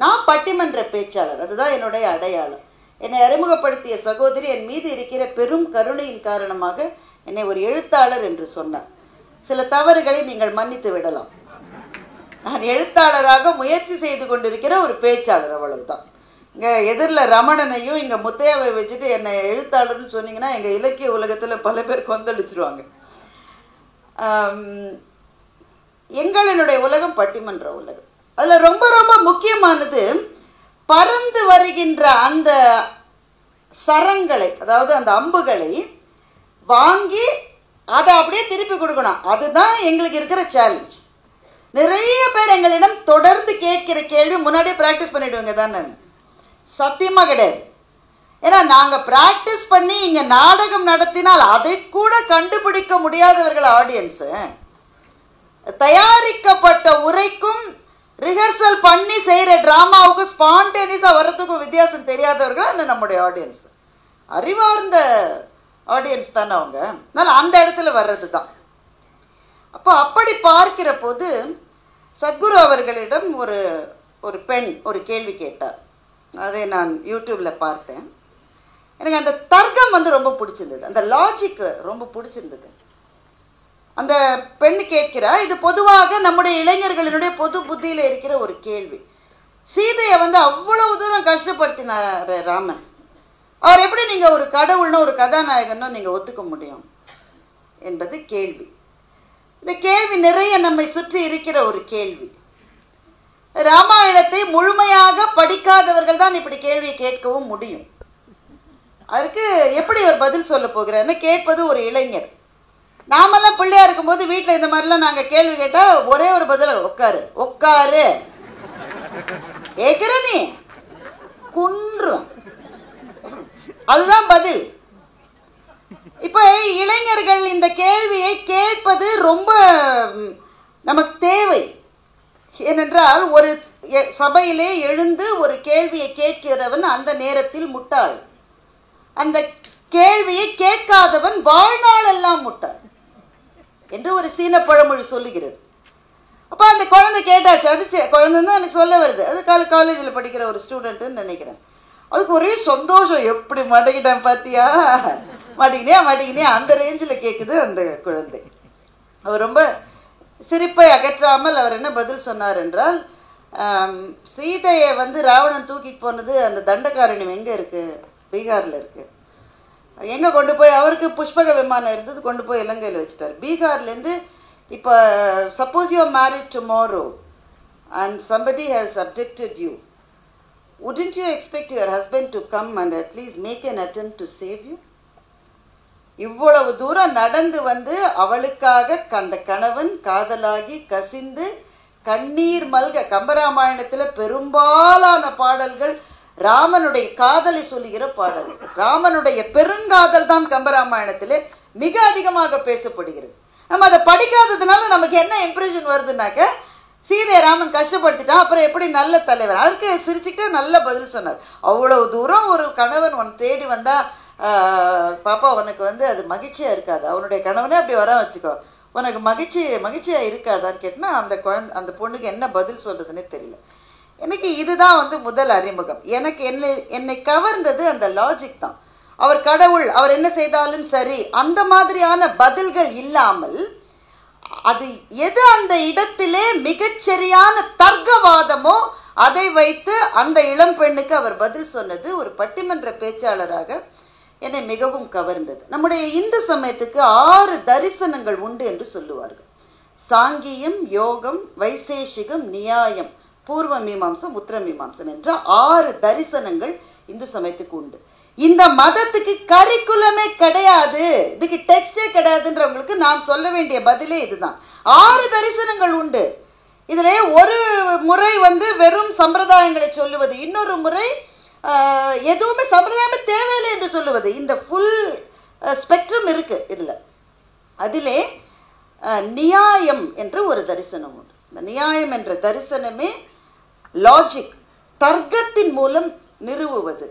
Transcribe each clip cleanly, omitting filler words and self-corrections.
நான் பட்டிமன்ற பேச்சாளர், அதுதான் என்னுடைய அடையாளம். என்னை அறிமுகப்படுத்திய சகோதரி என் மீது இருக்கிற பெரும் கருணையின் காரணமாக என்னை ஒரு எழுத்தாளர் என்று சொன்னார். சில தவறுகளை நீங்கள் மன்னித்து விடலாம். நான் எழுத்தாளராக முயற்சி செய்து கொண்டிருக்கிற ஒரு பேச்சாளர், அவ்வளவுதான். இங்கே எதிரில் ரமணனையும் இங்கே முத்தையாவை வச்சுட்டு என்னை எழுத்தாளர்னு சொன்னீங்கன்னா எங்கள் இலக்கிய உலகத்தில் பல பேர் கொந்தளிச்சிருவாங்க. எங்களினுடைய உலகம் பட்டிமன்ற உலகம். அதில் ரொம்ப ரொம்ப முக்கியமானது பறந்து வருகின்ற அந்த சரங்களை, அதாவது அந்த அம்புகளை வாங்கி அதை அப்படியே திருப்பி கொடுக்கணும். அதுதான் எங்களுக்கு இருக்கிற சேலஞ்ச். நிறைய பேர் எங்களிடம் தொடர்ந்து கேட்கிற கேள்வி முன்னாடியே ப்ராக்டிஸ் பண்ணிவிடுவீங்க தான். நான் சத்தியமாக கிடையாது. ஏன்னா நாங்கள் ப்ராக்டிஸ் பண்ணி இங்கே நாடகம் நடத்தினால் அதை கூட கண்டுபிடிக்க முடியாதவர்கள் ஆடியன்ஸு. தயாரிக்கப்பட்ட உரைக்கும் ரிஹர்சல் பண்ணி செய்கிற ட்ராமாவுக்கும் ஸ்பான்டேனியஸாக வர்றதுக்கும் வித்தியாசம் தெரியாதவர்கள் நம்முடைய ஆடியன்ஸ். அறிவார்ந்த ஆடியன்ஸ் தானே அவங்க. அதனால் அந்த இடத்துல வர்றது தான். அப்போ அப்படி பார்க்கிற போது சத்குரு அவர்களிடம் ஒரு பெண் ஒரு கேள்வி கேட்டார். அதை நான் யூடியூப்பில் பார்த்தேன். எனக்கு அந்த தர்க்கம் ரொம்ப பிடிச்சிருந்தது, அந்த லாஜிக்கு ரொம்ப பிடிச்சிருந்தது. அந்த பெண் கேட்கிறா, இது பொதுவாக நம்முடைய இளைஞர்களினுடைய பொது புத்தியில் இருக்கிற ஒரு கேள்வி. சீதையை அவ்வளவு தூரம் கஷ்டப்படுத்தினார் ராமன். அவர் எப்படி நீங்கள் ஒரு கடவுள்னு ஒரு கதாநாயகன்னு நீங்கள் ஒத்துக்க முடியும் என்பது கேள்வி. இந்த கேள்வி நிறைய நம்மை சுற்றி இருக்கிற ஒரு கேள்வி. ராமாயணத்தை முழுமையாக படிக்காதவர்கள் தான் இப்படி கேள்வியை கேட்கவும் முடியும். அதுக்கு எப்படி அவர் பதில் சொல்ல போகிறார்னு கேட்பது ஒரு இளைஞர். நாமெல்லாம் பிள்ளையா இருக்கும்போது வீட்டில் இந்த மாதிரிலாம் நாங்கள் கேள்வி கேட்டால் ஒரே ஒரு பதில், உட்காரு உட்காரு, கேட்குற நீ குன்றும், அதுதான் பதில். இப்போ இளைஞர்கள் இந்த கேள்வியை கேட்பது ரொம்ப நமக்கு தேவை. ஏனென்றால் ஒரு சபையிலே எழுந்து ஒரு கேள்வியை கேட்கிறவன் அந்த நேரத்தில் முட்டாள், அந்த கேள்வியை கேட்காதவன் வாழ்நாள் எல்லாம் முட்டாள் என்று ஒரு சீன பழமொழி சொல்லுகிறது. அப்போ அந்த குழந்தை கேட்டாச்சு. அது குழந்தைன்னு தான் எனக்கு சொல்ல வருது. அது காலேஜில் படிக்கிற ஒரு ஸ்டூடெண்ட்டுன்னு நினைக்கிறேன். அதுக்கு ஒரே சந்தோஷம், எப்படி மாட்டிக்கிட்டேன் பார்த்தியா, மாட்டிக்கினே அந்த ரேஞ்சில் கேட்குது அந்த குழந்தை. அவர் ரொம்ப சிரிப்பை அகற்றாமல் அவர் என்ன பதில் சொன்னார் என்றால், சீதையை ராவணன் தூக்கிட்டு போனது அந்த தண்டகாரண்யம் எங்கே இருக்குது, பீகாரில் இருக்குது. எங்கே கொண்டு போய், அவருக்கு புஷ்பக விமானம் இருந்தது, கொண்டு போய் இலங்கையில் வச்சுட்டார். பீகார்லேருந்து இப்போ suppose you are married tomorrow and somebody has abducted you, wouldn't you expect your husband to come and at least make an attempt to save you? இவ்வளவு தூரம் நடந்து அவளுக்காக அந்த கணவன் காதலாகி கசிந்து கண்ணீர் மல்க. கம்பராமாயணத்தில் பெரும்பாலான பாடல்கள் ராமனுடைய காதலை சொல்லுகிற பாடல். ராமனுடைய பெருங்காதல் தான் கம்பராமாயணத்தில் மிக அதிகமாக பேசப்படுகிறது. நம்ம அதை படிக்காததுனால நமக்கு என்ன இம்ப்ரெஷன் வருதுனாக்க, சீதையை ராமன் கஷ்டப்படுத்திட்டான், அப்புறம் எப்படி நல்ல தலைவர். அதுக்கு சிரிச்சுக்கிட்டே நல்ல பதில் சொன்னார். அவ்வளவு தூரம் ஒரு கணவன் உன் தேடி வந்தால் பாப்பா உனக்கு அது மகிழ்ச்சியாக இருக்காது, அவனுடைய கணவனே அப்படி வர வச்சுக்கோ, உனக்கு மகிழ்ச்சியாக இருக்காதான்னு கேட்டால் அந்த பொண்ணுக்கு என்ன பதில் சொல்கிறதுனே தெரியல. எனக்கு இதுதான் முதல் அறிமுகம். எனக்கு என்னை கவர்ந்தது அந்த லாஜிக் தான். அவர் கடவுள், அவர் என்ன செய்தாலும் சரி, அந்த மாதிரியான பதில்கள் இல்லாமல் அது எது அந்த இடத்திலே மிகச்சரியான தர்க்கவாதமோ அதை வைத்து அந்த இளம் பெண்ணுக்கு அவர் பதில் சொன்னது ஒரு பட்டிமன்ற பேச்சாளராக என்னை மிகவும் கவர்ந்தது. நம்முடைய இந்து சமயத்துக்கு 6 தரிசனங்கள் உண்டு என்று சொல்லுவார்கள். சாங்கியம், யோகம், வைசேஷிகம், நியாயம், பூர்வ மீமாம்சம், உத்தர மீமாம்சம் என்ற 6 தரிசனங்கள் இந்து சமயத்துக்கு உண்டு. இந்த மதத்துக்கு கரிக்குலமே கிடையாது, இதுக்கு டெக்ஸ்டே கிடையாதுன்றவங்களுக்கு நாம் சொல்ல வேண்டிய பதிலே இதுதான். 6 தரிசனங்கள் உண்டு. இதிலே ஒரு முறை வெறும் சம்பிரதாயங்களை சொல்லுவது, இன்னொரு முறை எதுவுமே சம்பிரதாயமே தேவையில்லை என்று சொல்லுவது. இந்த ஃபுல் ஸ்பெக்ட்ரம் இருக்கு இதில். அதிலே நியாயம் என்ற ஒரு தரிசனம் உண்டு. இந்த நியாயம் என்ற தரிசனமே லாஜிக், தர்க்கத்தின் மூலம் நிறுவுவது.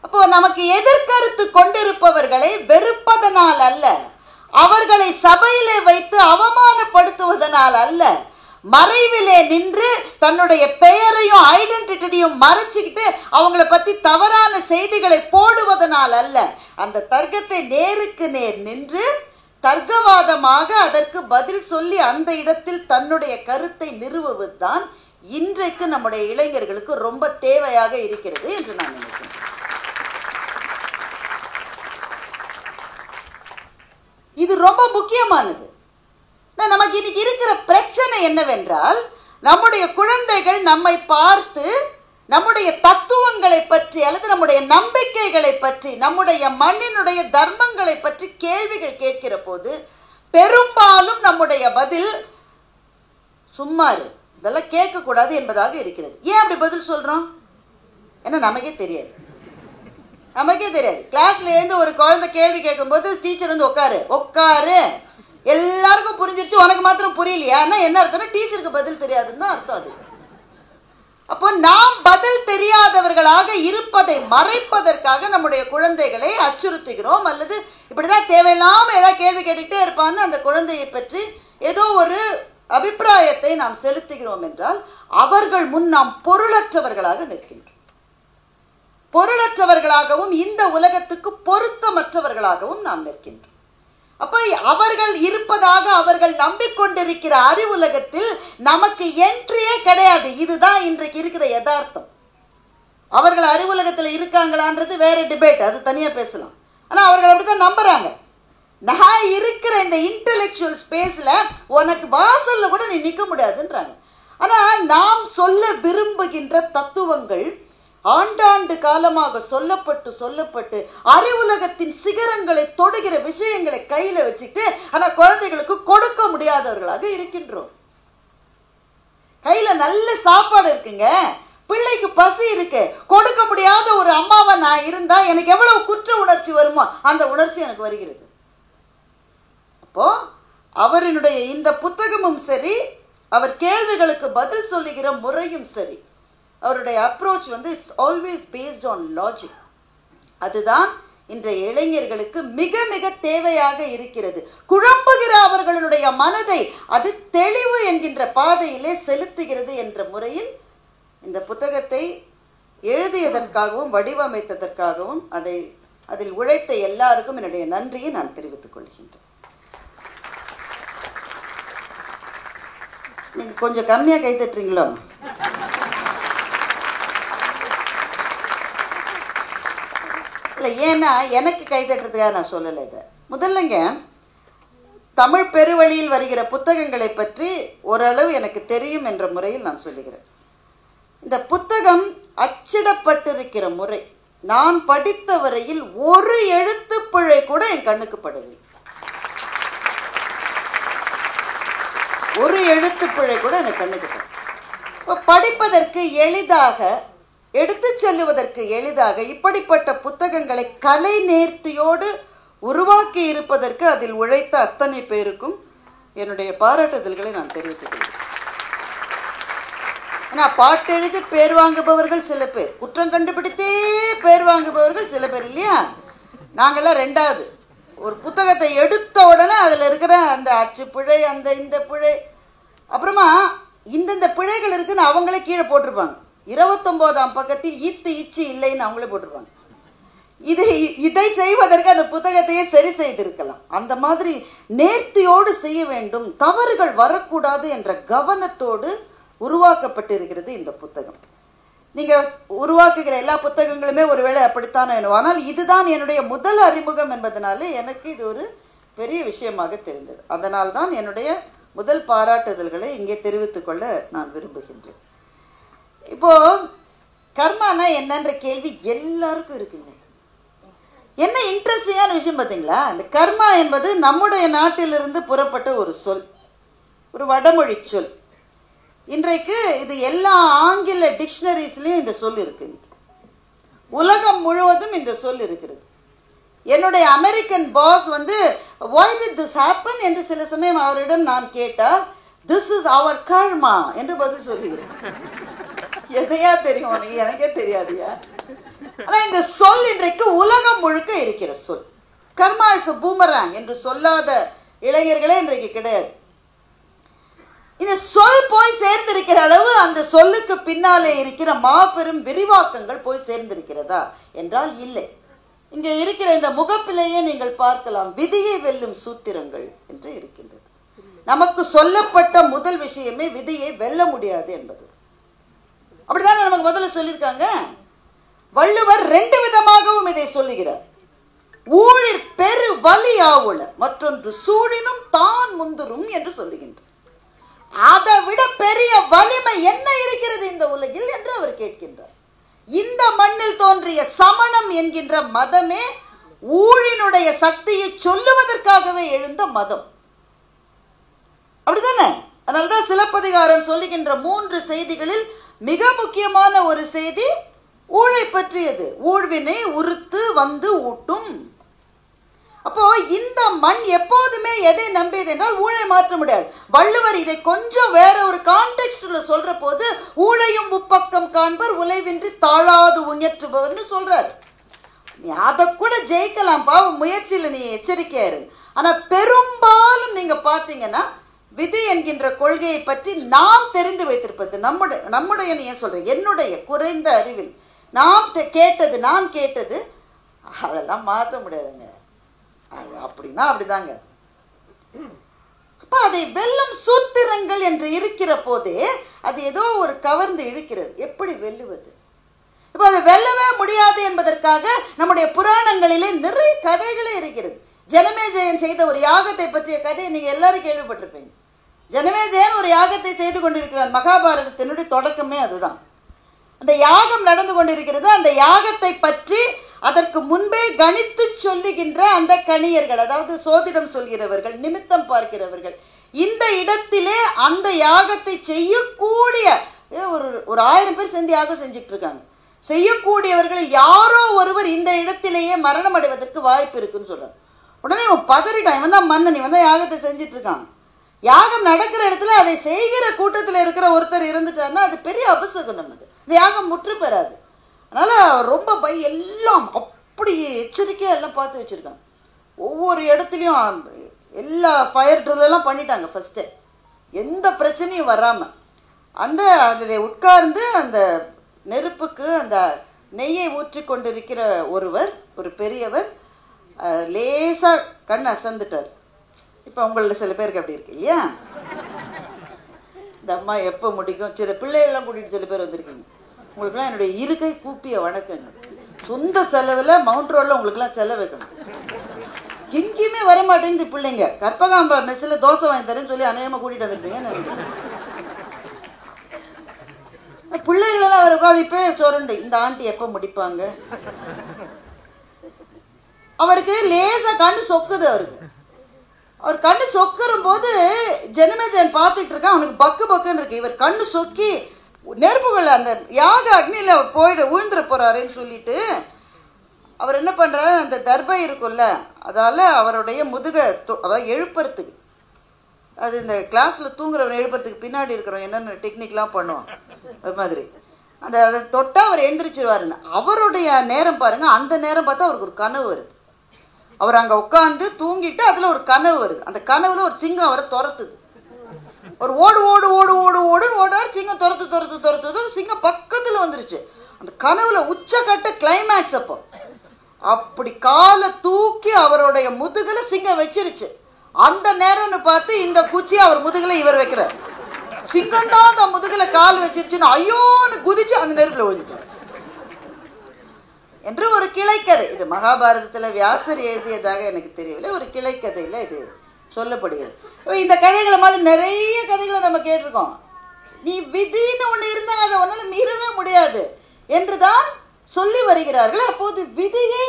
அப்போ நமக்கு எதிர்கருத்து கொண்டிருப்பவர்களை வெறுப்பதனால் அல்ல, அவர்களை சபையிலே வைத்து அவமானப்படுத்துவதனால் அல்ல, மறைவிலே நின்று தன்னுடைய பெயரையும் ஐடென்டிட்டியையும் மறைச்சிக்கிட்டு அவங்கள பத்தி தவறான செய்திகளை போடுவதனால் அல்ல, அந்த தர்க்கத்தை நேருக்கு நேர் நின்று தர்க்கவாதமாக அதற்கு பதில் சொல்லி அந்த இடத்தில் தன்னுடைய கருத்தை நிறுவுவதுதான் இன்றைக்கு நம்முடைய இளைஞர்களுக்கு ரொம்ப தேவையாக இருக்கிறது என்று நான் நினைக்கிறேன். இது ரொம்ப முக்கியமானது. நமக்கு இன்னைக்கு இருக்கிற பிரச்சனை என்னவென்றால், நம்முடைய குழந்தைகள் நம்மை பார்த்து நம்முடைய தத்துவங்களை பற்றி அல்லது நம்முடைய நம்பிக்கைகளை பற்றி நம்முடைய மண்ணினுடைய தர்மங்களை பற்றி கேள்விகள் கேட்கிற போது பெரும்பாலும் நம்முடைய பதில் சும்மாரு, இதெல்லாம் கேட்கக்கூடாது என்பதாக இருக்கிறது. ஏன் அப்படி பதில் சொல்றோம்? ஏன்னா நமக்கே தெரியாது. கிளாஸ்ல எழுந்து ஒரு குழந்தை கேள்வி கேட்கும் போது டீச்சர் வந்து உட்காரு எல்லாருக்கும் புரிஞ்சிருச்சு, உனக்கு மாத்திரம் புரியலையா? என்ன அர்த்தம்? டீச்சருக்கு பதில் தெரியாதுன்னு தான் அர்த்தம். அது அப்போ நாம் பதில் தெரியாதவர்களாக இருப்பதை மறைப்பதற்காக நம்முடைய குழந்தைகளை அச்சுறுத்துகிறோம், அல்லது இப்படிதான் தேவையில்லாம ஏதாவது கேள்வி கேட்டுக்கிட்டே இருப்பான்னு அந்த குழந்தையை பற்றி ஏதோ ஒரு அபிப்பிராயத்தை நாம் செலுத்துகிறோம் என்றால் அவர்கள் முன் நாம் பொருளற்றவர்களாக நிற்கின்றோம். பொருளற்றவர்களாகவும் இந்த உலகத்துக்கு பொருத்தமற்றவர்களாகவும் நாம் நிற்கின்றோம். அப்ப அவர்கள் இருப்பதாக அவர்கள் நம்பிக்கொண்டிருக்கிற அறிவுலகத்தில் நமக்கு என்ட்ரியே கிடையாது. இதுதான் இன்றைக்கு இருக்கிற யதார்த்தம். அவர்கள் அறிவுலகத்தில் இருக்காங்களான்றது வேற டிபேட், அது தனியா பேசலாம். ஆனா அவர்கள் அப்படித்தான் நம்புறாங்க. நான் இருக்கிற இந்த இன்டெலெக்சுவல் ஸ்பேஸ்ல உனக்கு வாசல்ல கூட நீ நிற்க முடியாதுன்றாங்க. ஆனா நாம் சொல்ல விரும்புகின்ற தத்துவங்கள் ஆண்டாண்டு காலமாக சொல்லப்பட்டு அறிவுலகத்தின் சிகரங்களை தொடுகிற விஷயங்களை கையில வச்சுட்டு ஆனா குழந்தைகளுக்கு கொடுக்க முடியாதவர்களாக இருக்கின்றோம். கையில நல்ல சாப்பாடு இருக்குங்க, பிள்ளைக்கு பசி இருக்கு, கொடுக்க முடியாத ஒரு அம்மாவை நான் இருந்தா எனக்கு எவ்வளவு குற்ற உணர்ச்சி வருமோ அந்த உணர்ச்சி எனக்கு வருகிறது. அப்போ அவரினுடைய இந்த புத்தகமும் சரி, அவர் கேள்விகளுக்கு பதில் சொல்லுகிற முறையும் சரி, அவருடைய அப்ரோச் வந்து it's always based on logic. அதுதான் இன்றைய இளைஞர்களுக்கு மிக மிக தேவையாக இருக்கிறது. குழம்புகிற அவர்களுடைய மனதை அது தெளிவு என்கின்ற பாதையிலே செலுத்துகிறது என்ற முறையில் இந்த புத்தகத்தை எழுதியதற்காகவும் வடிவமைத்ததற்காகவும் அதில் உழைத்த எல்லாருக்கும் என்னுடைய நன்றியை நான் தெரிவித்துக் கொள்கின்றேன். நீங்க கொஞ்சம் கம்மியா கைத்தட்டுறீங்களோ? இல்லை, ஏன்னா எனக்கு கைத்தட்டுறதுக்காக நான் சொல்லலை. இதை முதல்லங்க தமிழ் பெருவழியில் வருகிற புத்தகங்களை பற்றி ஓரளவு எனக்கு தெரியும் என்ற முறையில் நான் சொல்லுகிறேன். இந்த புத்தகம் அச்சிடப்பட்டிருக்கிற முறை நான் படித்த வரையில் ஒரு எழுத்துப்பிழை கூட என் கண்ணுக்கு படவில்லை. ஒரு எழுத்துப்பிழை கூட எனக்கு கண்ணுக்கு படவில்லை. படிப்பதற்கு எளிதாக, எடுத்து செல்லுவதற்கு எளிதாக இப்படிப்பட்ட புத்தகங்களை கலை நேர்த்தியோடு உருவாக்கி இருப்பதற்கு அதில் உழைத்த அத்தனை பேருக்கும் என்னுடைய பாராட்டுதல்களை நான் தெரிவித்துக் கொள்கிறேன். ஏன்னா பாட்டு எழுதி பேர் வாங்குபவர்கள் சில பேர், குற்றம் கண்டுபிடித்தே பேர் வாங்குபவர்கள் சில பேர் இல்லையா? நாங்கள்லாம் ரெண்டாவது. ஒரு புத்தகத்தை எடுத்த உடனே அதில் இருக்கிற அந்த அச்சு பிழை, அந்த இந்த பிழை, அப்புறமா இந்தந்த பிழைகள் இருக்குன்னு அவங்களே கீழே போட்டிருப்பாங்க. 29ஆம் பக்கத்தில் ஈத்து இச்சு இல்லைன்னு அவங்களே போட்டிருப்பாங்க. இதை செய்வதற்கு அந்த புத்தகத்தையே சரி செய்திருக்கலாம். அந்த மாதிரி நேர்த்தியோடு செய்ய வேண்டும், தவறுகள் வரக்கூடாது என்ற கவனத்தோடு உருவாக்கப்பட்டிருக்கிறது இந்த புத்தகம். நீங்க உருவாக்குகிற எல்லா புத்தகங்களுமே ஒருவேளை அப்படித்தான் வேணும். ஆனால் இதுதான் என்னுடைய முதல் அறிமுகம் என்பதனால எனக்கு இது ஒரு பெரிய விஷயமாக தெரிந்தது. அதனால் தான் என்னுடைய முதல் பாராட்டுதல்களை இங்கே தெரிவித்துக் கொள்ள நான் விரும்புகின்றேன். இப்போ கர்மானா என்னன்ற கேள்வி எல்லாருக்கும் இருக்குங்க. என்ன இன்ட்ரெஸ்டிங்கான விஷயம் பார்த்தீங்களா? இந்த கர்மா என்பது நம்முடைய நாட்டிலிருந்து புறப்பட்ட ஒரு சொல், ஒரு வடமொழி சொல். இன்றைக்கு இது எல்லா ஆங்கில டிக்ஷனரிஸ்லையும் இந்த சொல் இருக்கு. உலகம் முழுவதும் இந்த சொல் இருக்கிறது. என்னுடைய அமெரிக்கன் பாஸ் வந்து why did this happen என்று சில சமயம் அவரிடம் நான் கேட்டால் this is our karma என்று பதில் சொல்லுகிறேன். எதையா தெரியும் உனக்கு? எனக்கே தெரியாதுயா. ஆனால் இந்த சொல் இன்றைக்கு உலகம் முழுக்க இருக்கிற சொல். கர்மா இஸ் a boomerang என்று சொல்லாத இளைஞர்களே இன்றைக்கு கிடையாது. இந்த சொல் போய் சேர்ந்திருக்கிற அளவு அந்த சொல்லுக்கு பின்னாலே இருக்கிற மாபெரும் விரிவாக்கங்கள் போய் சேர்ந்திருக்கிறதா என்றால் இல்லை. இங்கே இருக்கிற இந்த முகப்பிலேயே நீங்கள் பார்க்கலாம், விதியை வெல்லும் சூத்திரங்கள் என்று இருக்கின்றது. நமக்கு சொல்லப்பட்ட முதல் விஷயமே விதியை வெல்ல முடியாது என்பது. அப்படிதான் நமக்கு முதல்ல சொல்லியிருக்காங்க. வள்ளுவர் 2 விதமாகவும் இதை சொல்லுகிறார். ஊழிற் பெரு வலியாவுள மற்றொன்று சூடினும் தான் முந்துரும் என்று சொல்லுகின்றார். அதை விட பெரிய வலிமை என்ன இருக்கிறது இந்த உலகில் என்று அவர் கேட்கின்றார். இந்த மண்ணில் தோன்றிய சமணம் என்கின்ற மதமே ஊழினுடைய சக்தியை சொல்லுவதற்காகவே எழுந்த மதம். அப்படிதானே? அதனால்தான் சிலப்பதிகாரம் சொல்லுகின்ற 3 செய்திகளில் மிக முக்கியமான ஒரு செய்தி ஊழை பற்றியது. ஊழ்வினை உறுத்து வந்து ஊட்டும். அப்போ இந்த மண் எப்போதுமே எதை நம்பியது என்றால் ஊழை மாற்ற முடியாது. வள்ளுவர் இதை கொஞ்சம் வேற ஒரு கான்டெக்ஸ்ட்ல சொல்ற போது ஊழையும் முப்பக்கம் காண்பர் உலைவின்றி தாழாது உயற்றுபவர்னு சொல்றாரு. நீ அதை கூட ஜெயிக்கலாம் பாவம், முயற்சியில் நீ எச்சரிக்கையா இரு. ஆனா பெரும்பாலும் நீங்க பாத்தீங்கன்னா விதி என்கின்ற கொள்கையை பற்றி நாம் தெரிந்து வைத்திருப்பது நம்முடைய நீ சொல்றேன் என்னுடைய குறைந்த அறிவில் நான் கேட்டது அதெல்லாம் மாற்ற முடியாதுங்க. அது அப்படின்னா அப்படிதாங்க. அப்ப அதை வெல்லும் சூத்திரங்கள் என்று இருக்கிற போதே அது ஏதோ ஒரு கவர்ந்து இழுக்கிறது. எப்படி வெல்லுவது? இப்ப அதை வெல்லவே முடியாது என்பதற்காக நம்முடைய புராணங்களிலே நிறைய கதைகளே இருக்கிறது. ஜனமேஜயன் செய்த ஒரு யாகத்தை பற்றிய கதையை நீங்க எல்லாரும் கேள்விப்பட்டிருப்பீங்க. ஜனமேஜயன் ஒரு யாகத்தை செய்து கொண்டிருக்கிறார். மகாபாரதத்தினுடைய தொடக்கமே அதுதான். அந்த யாகம் நடந்து கொண்டிருக்கிறது. அந்த யாகத்தை பற்றி அதற்கு முன்பே கணித்து சொல்லுகின்ற அந்த கணியர்கள், அதாவது சோதிடம் சொல்கிறவர்கள், நிமித்தம் பார்க்கிறவர்கள், இந்த இடத்திலே அந்த யாகத்தை செய்யக்கூடிய ஒரு 1000 பேர் சேர்ந்து யாகம் செஞ்சுட்டு இருக்காங்க. செய்யக்கூடியவர்கள் யாரோ ஒருவர் இந்த இடத்திலேயே மரணம் அடைவதற்கு வாய்ப்பு இருக்குன்னு சொல்றாங்க. உடனே இவன் பதறிட்டான். இவன் தான் மன்னன், இவன் தான் யாகத்தை செஞ்சுட்டு இருக்கான். யாகம் நடக்கிற இடத்துல அதை செய்கிற கூட்டத்தில் இருக்கிற ஒருத்தர் இருந்துட்டாருன்னா அது பெரிய அபசகுனம். அது இந்த யாகம் முற்று பெறாது. அதனால ரொம்ப எல்லாம் அப்படி எச்சரிக்கையா எல்லாம் பார்த்து வச்சிருக்காங்க. ஒவ்வொரு இடத்துலையும் எல்லா ஃபயர் ட்ரில் எல்லாம் பண்ணிட்டாங்க. ஃபர்ஸ்ட் எந்த பிரச்சனையும் வராம அந்த அதில் உட்கார்ந்து அந்த நெருப்புக்கு அந்த நெய்யை ஊற்றி கொண்டிருக்கிற ஒரு பெரியவர் லேசா கண் அசந்துட்டார். இப்போ உங்கள சில பேருக்கு அப்படி இருக்கு இல்லையா? இந்த அம்மா எப்போ முடிக்கும்? சில பிள்ளைகள்லாம் கூட்டிகிட்டு சில பேர் வந்திருக்கீங்க. உங்களுக்குலாம் என்னுடைய இருக்கை கூப்பிய வணக்கங்க. சொந்த செலவில் மவுண்ட் ரோடில் உங்களுக்குலாம் செலவு வைக்கணும். எங்கேயுமே வரமாட்டேங்குது பிள்ளைங்க. கற்பகாம்பா மெஸ்ஸில் தோசை வாங்கி தரேன்னு சொல்லி அநேகமாக கூட்டிகிட்டு வந்துருப்பீங்கன்னு நினைக்கிறேன். பிள்ளைகளெல்லாம் வர உட்காந்து இப்போ சொரண்டு இந்த ஆண்டி எப்போ முடிப்பாங்க? அவருக்கு லேசாக கண்ணு சொக்குது. அவர் கண்ணு சொக்கிற போது ஜனமேஜயன் பார்த்துட்டு இருக்கான். அவனுக்கு பக்கு பக்குன்னு இருக்கு. இவர் கண்ணு சொக்கி நெருப்புகள் அந்த யாக அக்னியில விழுந்துட போறாருன்னு சொல்லிட்டு அவர் என்ன பண்றாரு, அந்த தர்பை இருக்கும்ல அதால அவருடைய அதாவது எழுப்புறதுக்கு, அது இந்த கிளாஸ்ல தூங்குறவன் எழுப்புறதுக்கு பின்னாடி இருக்கிறவன் என்னென்ன டெக்னிக்லாம் பண்ணுவான் அது மாதிரி அதை தொட்டா அவர் எழுந்திரிச்சிருவாருன்னு. அவருடைய நேரம் பாருங்க. அந்த நேரம் பார்த்தா அவருக்கு ஒரு கனவு வருது. அவர் அங்கே உட்காந்து தூங்கிட்டு அதில் ஒரு கனவு வருது. அந்த கனவுல ஒரு சிங்கம் அவரை துரத்துது. ஒரு ஓடுன்னு ஓடார். சிங்கம் துரத்து சிங்கம் பக்கத்தில் வந்துருச்சு. அந்த கனவுல உச்சக்கட்ட கிளைமேக்ஸ். அப்படி காலை தூக்கி அவருடைய முதுகுல சிங்கம் வச்சிருச்சு. அந்த நேரம்னு பார்த்து இந்த குச்சி அவர் முதுகுல இவர் வைக்கிறார். சிங்கம் தான் அந்த முதுகுல கால் வச்சிருச்சுன்னு ஐயோன்னு குதிச்சு அந்த நெருப்புல விழுந்துட்டார் என்று ஒரு கிளைக்கதை. இது மகாபாரதத்தில் வியாசர் எழுதியதாக எனக்கு தெரியவில்லை. ஒரு கிளைக்கதையில் இது சொல்லப்படுகிறது. இந்த கதைகளை மாதிரி நிறைய கதைகளை நம்ம கேட்டிருக்கோம். நீ விதின்னு ஒன்று இருந்தால் அதை ஒன்றால் மீறவே முடியாது என்றுதான் சொல்லி வருகிறார்கள். அப்போது விதியை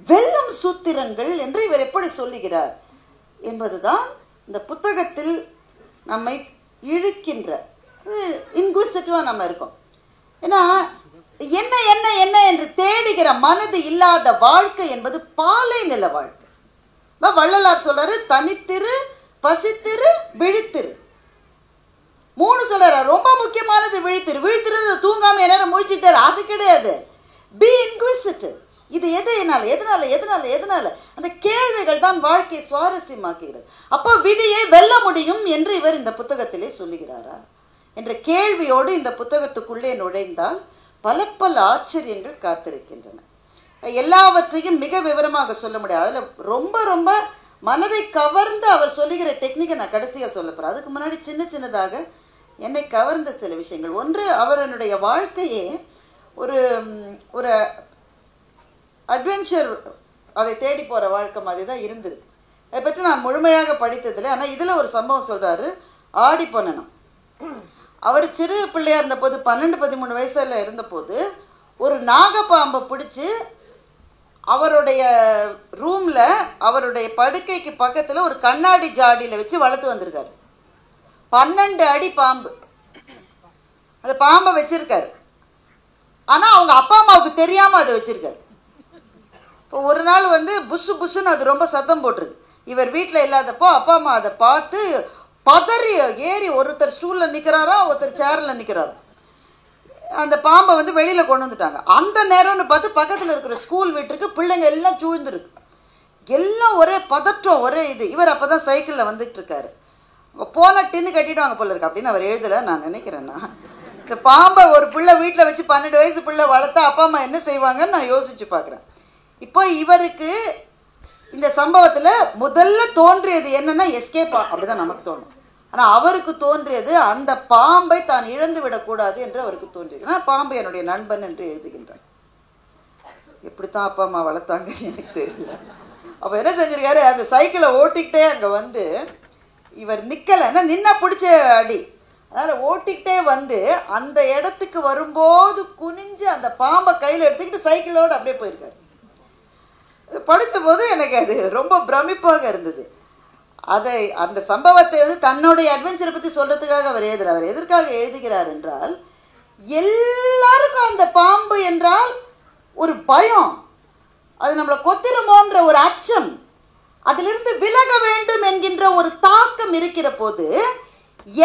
வெல்லும் சூத்திரங்கள் என்று இவர் எப்படி சொல்லுகிறார் என்பதுதான் இந்த புத்தகத்தில் நம்மை இழுக்கின்ற இன்குவிசிட்டிவா நம்ம இருக்கோம். ஏன்னா என்ன என்ன என்ன என்று தேடுகிற மனது இல்லாத வாழ்க்கை என்பது பாலை நில வாழ்க்கை. வள்ளலார் சொல்றாரு, தனித்திரு, பசித்திரு, விழித்திரு. 3 சொல்றாரு. ரொம்ப முக்கியமானது விழித்திரு. விழித்திரு தூங்காம என்ன முழிச்சிட்டாரு அது கிடையாது. பி இன்குவிசிட்டிவ். இது எதனால அந்த கேள்விகள் தான் வாழ்க்கையை சுவாரஸ்யமாக்குகிறது. அப்போ விதியை வெல்ல முடியும் என்று இவர் இந்த புத்தகத்திலே சொல்லுகிறாரா என்ற கேள்வியோடு இந்த புத்தகத்துக்குள்ளே நுழைந்தால் பல ஆச்சரியங்கள் காத்திருக்கின்றன. எல்லாவற்றையும் மிக விவரமாக சொல்ல முடியாது. அதில் ரொம்ப மனதை கவர்ந்து அவர் சொல்லுகிற டெக்னிக்கை நான் கடைசியாக சொல்ல போகிறேன். அதுக்கு முன்னாடி சின்னதாக என்னை கவர்ந்த சில விஷயங்கள். ஒன்று, அவருடைய வாழ்க்கையே ஒரு அட்வென்ச்சர், அதை தேடி போகிற வாழ்க்கை மாதிரி தான் இருந்திருக்கு. அதை பற்றி நான் முழுமையாக படித்ததில்லை. ஆனால் இதில் ஒரு சம்பவம் சொல்கிறாரு. ஆடி பொன்னனம் அவர் சிறு பிள்ளையாக இருந்தபோது 12-13 வயசில் இருந்தபோது ஒரு நாகப்பாம்பை பிடிச்சி அவருடைய ரூமில் அவருடைய படுக்கைக்கு பக்கத்தில் ஒரு கண்ணாடி ஜாடியில் வச்சு வளர்த்து வந்திருக்காரு. 12 அடி பாம்பு. அந்த பாம்பை வச்சிருக்காரு. ஆனால் அவங்க அப்பா அம்மாவுக்கு தெரியாமல் அதை வச்சிருக்காரு. இப்போ ஒரு நாள் புஷ்ஷுன்னு அது ரொம்ப சத்தம் போட்டிருக்கு. இவர் வீட்டில் இல்லாதப்போ அப்பா அம்மா அதை பார்த்து பதறி ஏறி ஒருத்தர் ஸ்டூலில் நிற்கிறாரோ, ஒருத்தர் சேரில் நிற்கிறாரோ. அந்த பாம்பை வெளியில் கொண்டு வந்துட்டாங்க. அந்த நேரம்னு பார்த்து பக்கத்தில் இருக்கிற ஸ்கூல் வீட்டுக்கு பிள்ளைங்க எல்லாம் சூழ்ந்துருக்கு. எல்லாம் ஒரே பதற்றம், ஒரே இது. இவர் அப்போ தான் சைக்கிளில் வந்துட்டு இருக்காரு. போன டின்னு கட்டிடுவாங்க போல இருக்கு அப்படின்னு அவர் எழுதலை. நான் நினைக்கிறேன்னா இந்த பாம்பை ஒரு பிள்ளை வீட்டில் வச்சு 12 வயசு பிள்ளை வளர்த்தா அப்பா அம்மா என்ன செய்வாங்கன்னு நான் யோசிச்சு பார்க்குறேன். இப்போ இவருக்கு இந்த சம்பவத்தில் முதல்ல தோன்றியது என்னன்னா எஸ்கேப், அப்படிதான் நமக்கு தோணும். ஆனால் அவருக்கு தோன்றியது அந்த பாம்பை தான் இழந்து விடக்கூடாது என்று அவருக்கு தோன்றியது. பாம்பு என்னுடைய நண்பன் என்று எழுதுகின்றார். எப்படித்தான் அப்பா அம்மா வளர்த்தாங்க எனக்கு தெரியல. அப்போ என்ன செஞ்சிருக்காரு, அந்த சைக்கிளை ஓட்டிக்கிட்டே அங்கே இவர் நிற்கலைன்னா நின்னா பிடிச்ச அடி. அதனால் ஓட்டிக்கிட்டே அந்த இடத்துக்கு வரும்போது குனிஞ்சு அந்த பாம்பை கையில் எடுத்துக்கிட்டு சைக்கிளோடு அப்படியே போயிருக்காரு. படித்த போது எனக்கு அது ரொம்ப பிரமிப்பாக இருந்தது. அந்த சம்பவத்தை தன்னுடைய அட்வென்ச்சரை பற்றி சொல்கிறதுக்காக அவர் எழுதுகிறார். அவர் எதற்காக எழுதுகிறார் என்றால், எல்லாருக்கும் அந்த பாம்பு என்றால் ஒரு பயம், அது நம்மளை கொத்திருமோன்ற ஒரு அச்சம், அதிலிருந்து விலக வேண்டும் என்கின்ற ஒரு தாக்கம் இருக்கிற போது,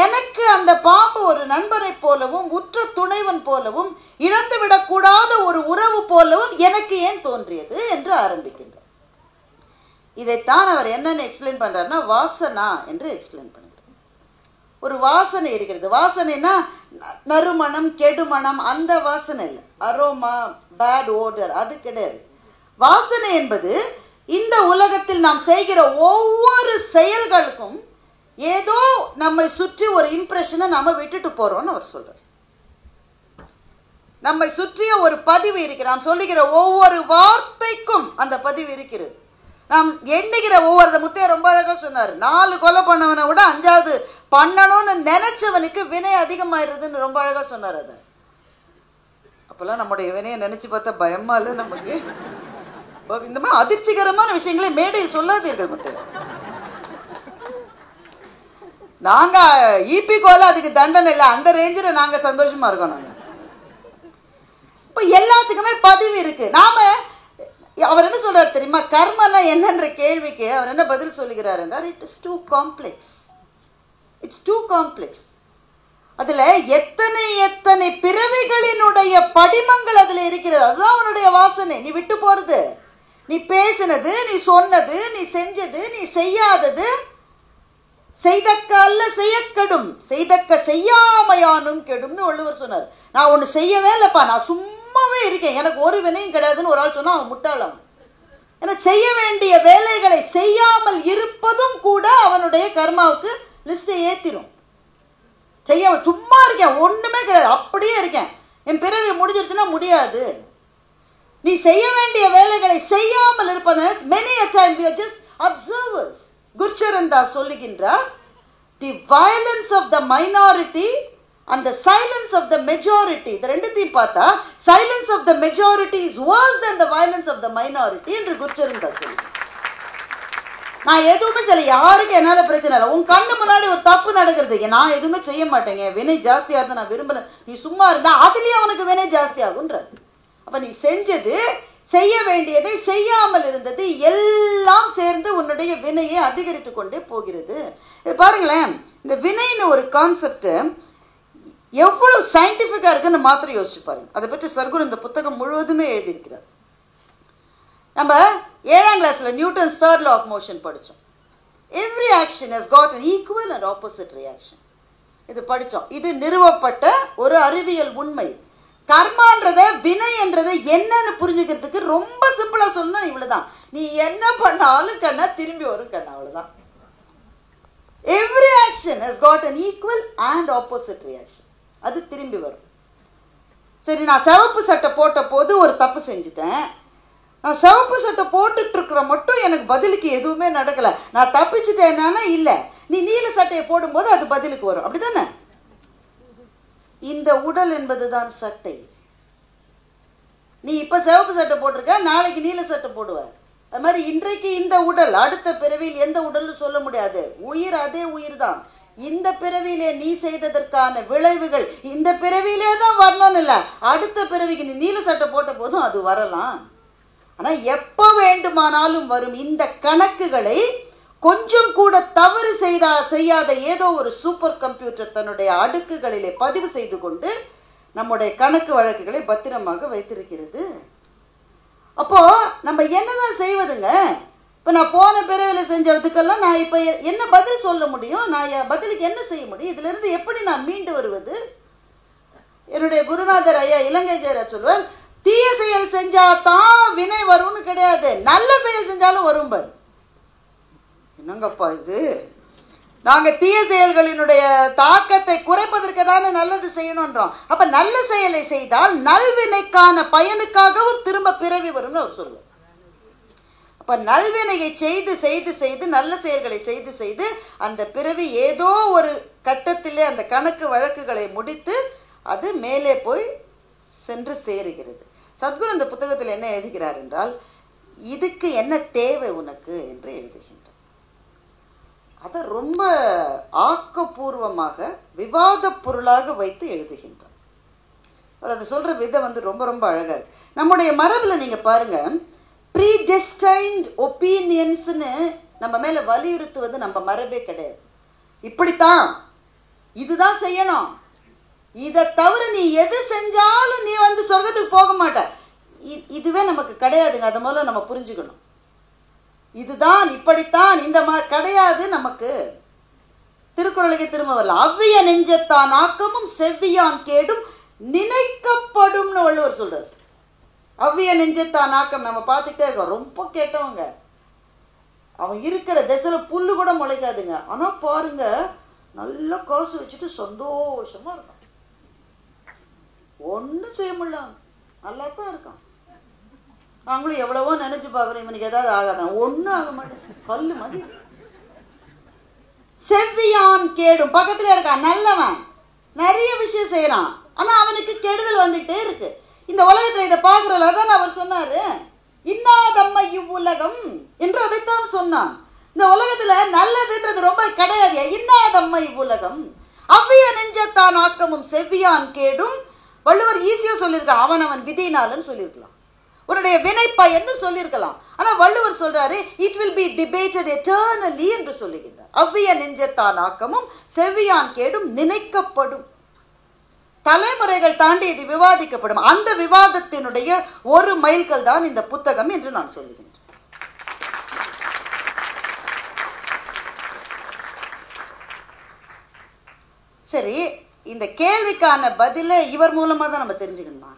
எனக்கு அந்த பாம்பு ஒரு நண்பரை போலவும் உற்ற துணைவன் போலவும் இழந்துவிடக்கூடாத ஒரு உறவு போலவும் எனக்கு ஏன் தோன்றியது என்று ஆரம்பிக்கின்றார். இதைத்தான் அவர் என்னன்னு எக்ஸ்பிளைன் பண்றாருன்னா வாசனா என்று எக்ஸ்பிளைன் பண்ணுறார். ஒரு வாசனை இருக்கிறது. வாசனைனா நறுமணம் கெடுமணம் அந்த வாசனை இல்லை, அரோமா பேட் ஓடர் அது கிடையாது. வாசனை என்பது இந்த உலகத்தில் நாம் செய்கிற ஒவ்வொரு செயல்களுக்கும் ஏதோ நம்மை சுற்றி ஒரு இம்ப்ரெஷனை நம்ம விட்டுட்டு போறோம்னு அவர் சொல்றார். நம்மை சுற்றிய ஒரு பதிவு இருக்கிறது. நாம் சொல்லுகிற ஒவ்வொரு வார்த்தைக்கும் அந்த பதிவு இருக்கிறது. நாம் எண்ணுகிற ஒவ்வொரு, முத்தைய ரொம்ப அழகா சொன்னார், 4 கொலை பண்ணவனை விட 5வது பண்ணணும்னு நினைச்சவனுக்கு வினை அதிகமாயிருதுன்னு ரொம்ப அழகா சொன்னார். அது அப்பெல்லாம் நம்முடைய வினையை நினைச்சு பார்த்தா பயமா இல்லை நமக்கு? இந்த மாதிரி அதிர்ச்சிகரமான விஷயங்களை மேடையில் சொல்லாதீர்கள் முத்தைய. நாங்க ஈபி கோல அதுக்கு தண்டனை இல்லை, அந்த ரேஞ்சில் நாங்க சந்தோஷமா இருக்கோம். நாங்க இப்ப எல்லாத்துக்குமே பதிவு இருக்கு. நாம அவர் என்ன சொல்றாரு தெரியுமா, கர்மனா என்னன்ற கேள்விக்கு அவர் என்ன பதில் சொல்லுகிறார் என்றால், it is too complex. It's too complex. அதுல எத்தனை பிறவிகளினுடைய படிமங்கள் அதுல இருக்கிறது. அதுதான் அவனுடைய வாசனை. நீ விட்டு போறது, நீ பேசினது, நீ சொன்னது, நீ செஞ்சது, நீ செய்யாதது, செய்தக்க அல்ல செய்யக்கெடும், செய்தக்க செய்யாமையானும் கெடும்னு வள்ளுவர் சொன்னார். நான் ஒன்று செய்யவே இல்லைப்பா, நான் சும்மாவே இருக்கேன், எனக்கு ஒரு வினையும் கிடையாதுன்னு ஒரு ஆள் சொன்னா அவன் முட்டாளம். ஏன்னா செய்ய வேண்டிய வேலைகளை செய்யாமல் இருப்பதும் கூட அவனுடைய கர்மாவுக்கு லிஸ்ட்டை ஏற்றிடும். சும்மா இருக்கேன், ஒன்றுமே கிடையாது, அப்படியே இருக்கேன், என் பிறவி முடிஞ்சிருச்சுன்னா முடியாது. நீ செய்ய வேண்டிய வேலைகளை செய்யாமல் இருப்பதனால் many a time we are just observers. குர்ச்சரந்தா சொல்லுகின்றார், the violence of the minority and the silence of the majority, இந்த ரெண்டுத்தையும் பார்த்தா silence of the majority is worse than the violence of the minority என்று குர்ச்சரந்தா சொல்லுங்க. நான் எதுவுமே செய்யல, யாருக்கு என்னால பிரச்சனை இல்லை. உன் கண்ணு முன்னாடி ஒரு தப்பு நடக்கிறது, நான் எதுவுமே செய்ய மாட்டேங்க, வினை ஜாஸ்தியா இருந்தா நான் விரும்பல, நீ சும்மா இருந்தா அதுலயே அவனுக்கு வினை ஜாஸ்தி ஆகுன்ற. அப்ப நீ செஞ்சது, செய்ய வேண்டியதை செய்யாமல் இருந்தது எல்லாம் சேர்ந்து உன்னுடைய வினையை அதிகரித்து கொண்டே போகிறது. இது பாருங்களேன், இந்த வினைன்னு ஒரு கான்செப்ட் எவ்வளவு சயின்டிஃபிக்கா இருக்குன்னு மாத்திரம் யோசிச்சு பாருங்க. அதை பற்றி சர்க்குரு இந்த புத்தகம் முழுவதுமே எழுதியிருக்கிறார். நம்ம 7ஆம் கிளாஸ்ல Newton's third law of motion படித்தோம். Every action has got an equal and opposite reaction. இது படித்தோம். இது நிறுவப்பட்ட ஒரு அறிவியல் உண்மை. கர்மான்றத வினை என்றதை என்னன்னு புரிஞ்சுக்கிறதுக்கு ரொம்ப சிம்பிளா சொல்லணும், இவ்வளவுதான். நீ என்ன பண்ணாலும் கண்ணா திரும்பி வரும் கண்ணா, அவ்வளவுதான். Every action has got an equal and opposite reaction. அது திரும்பி வரும். சரி, நான் சிவப்பு சட்டை போட்ட போது ஒரு தப்பு செஞ்சுட்டேன். நான் சிவப்பு சட்டை போட்டுட்டு இருக்கிற மட்டும் எனக்கு பதிலுக்கு எதுவுமே நடக்கல. நான் தப்பிச்சுட்டேன்னா இல்லை, நீ நீல சட்டையை போடும்போது அது பதிலுக்கு வரும். அப்படிதானே? இந்த உடல் என்பதுதான் சட்டை. நீ இப்ப சிவப்பு சட்டை போட்டிருக்க, நாளைக்கு நீல சட்டை போடுவ. அது மாதிரி இன்றைக்கு இந்த உடல், அடுத்த பிறவியில் எந்த உடல்னு சொல்ல முடியாது. உயிர் அதே உயிர் தான். இந்த பிறவியிலே நீ செய்ததற்கான விளைவுகள் இந்த பிறவியிலே தான் வரணும்னு இல்லை, அடுத்த பிறவிக்கு நீ நீல சட்டை போட்ட போதும் அது வரலாம். ஆனா எப்ப வேண்டுமானாலும் வரும். இந்த கணக்குகளை கொஞ்சம் கூட தவறு செய்யாத ஏதோ ஒரு சூப்பர் கம்ப்யூட்டர் தன்னுடைய அடுக்குகளிலே பதிவு செய்து கொண்டு நம்முடைய கணக்கு வழக்குகளை பத்திரமாக வைத்திருக்கிறது. அப்போ நம்ம என்னதான் செய்வதுங்க? இப்போ நான் போன பிறவியில் செஞ்சதுக்கெல்லாம் நான் இப்போ என்ன பதில் சொல்ல முடியும்? நான் பதிலுக்கு என்ன செய்ய முடியும்? இதுல இருந்து எப்படி நான் மீண்டு வருவது? என்னுடைய குருநாதர் ஐயா இலங்கை ஜெயராஜ் சொல்வார், தீய செயல் செஞ்சா தான் வினை வரும்னு கிடையாது, நல்ல செயல் செஞ்சாலும் வரும் பாரு. என்னங்கப்பா இது? நாங்க தீய செயல்களினுடைய தாக்கத்தை குறைப்பதற்கு தானே நல்லது செய்யணும்ன்றோம். அப்ப நல்ல செயலை செய்தால் நல்வினைக்கான பயனுக்காகவும் திரும்ப பிறவி வரும்னு அவர் சொல்லுவார். அப்ப நல்வினையை செய்து செய்து செய்து நல்ல செயல்களை செய்து செய்து அந்த பிறவி ஏதோ ஒரு கட்டத்திலே அந்த கணக்கு வழக்குகளை முடித்து அது மேலே போய் சென்று சேருகிறது. சத்குரு இந்த புத்தகத்தில் என்ன எழுதுகிறார் என்றால், இதுக்கு என்ன தேவை உனக்கு என்று எழுதுகின்றார். அதை ரொம்ப ஆக்கப்பூர்வமாக விவாத பொருளாக வைத்து எழுதுகின்றார். அவர் அதை சொல்ற விதம் ரொம்ப ரொம்ப அழகா இருக்கு. நம்முடைய மரபுல நீங்க பாருங்க, ப்ரீடெஸ்டைன்ட் ஒப்பீனியன்ஸ்னு நம்ம மேல வலியுறுத்துவது நம்ம மரபே கிடையாது. இப்படித்தான், இதுதான் செய்யணும், இதை தவிர நீ எது செஞ்சாலும் நீ சொர்க்கத்துக்கு போக மாட்ட, இதுவே நமக்கு கிடையாதுங்க. அதை முதல்ல நம்ம புரிஞ்சுக்கணும். இதுதான், இப்படித்தான், இந்த கிடையாது நமக்கு. திருக்குறளுக்கு திரும்ப வரலாம். அவ்விய நெஞ்சத்தான் ஆக்கமும் செவ்வியான் கேடும் நினைக்கப்படும்னு வள்ளுவர் சொல்றாரு. அவ்விய நெஞ்சத்தான் ஆக்கம் நம்ம பார்த்துக்கிட்டே இருக்கோம். ரொம்ப கேட்டவங்க, அவன் இருக்கிற திசையில புல்லு கூட முளைக்காதுங்க. ஆனா பாருங்க, நல்ல காசு வச்சுட்டு சந்தோஷமா இருக்கான், ஒன்னும் செய்ய முடியல, நல்லா தான் இருக்கான். நாங்களும் எவ்வளவோ நினைச்சு பாக்குறோம், இவனுக்கு ஏதாவது ஆகாதான், ஒன்னும் ஆக மாட்டேன், கல்லு மதி. செவ்வியான் கேடும், பக்கத்துல இருக்கான் நல்லவன், நிறைய விஷயம் செய்யறான், ஆனா அவனுக்கு கெடுதல் வந்துட்டே இருக்கு. இந்த உலகத்துல இதை பாக்குறல தான் அவர் சொன்னாரு, இன்னாதம்மை இவ்வுலகம் என்று அதைத்தான் சொன்னான். இந்த உலகத்துல நல்லதுன்றது ரொம்ப கிடையாது. இன்னாதம்மை இவ்வுலகம் அவ்விய நெஞ்சத்தான் ஆக்கமும் செவ்வியான் கேடும். வள்ளுவர் ஈஸியா சொல்லியிருக்கான், அவன் விதினாலன்னு சொல்லியிருக்கலாம், உன்னுடைய வினை பயன்னு சொல்லியிருக்கலாம். ஆனா வள்ளுவர் சொல்றாரு, it will be debated eternally என்று சொல்லுகின்றார். அவ்விய நெஞ்சத்தான் ஆக்கமும் செவ்வியான் கேடும் நினைக்கப்படும். தலைமுறைகள் தாண்டி இது விவாதிக்கப்படும். அந்த விவாதத்தினுடைய ஒரு மைல்கல் தான் இந்த புத்தகம் என்று நான் சொல்லுகின்றேன். சரி, இந்த கேள்விக்கான பதில இவர் மூலமா தான் நம்ம தெரிஞ்சுக்கணுமா?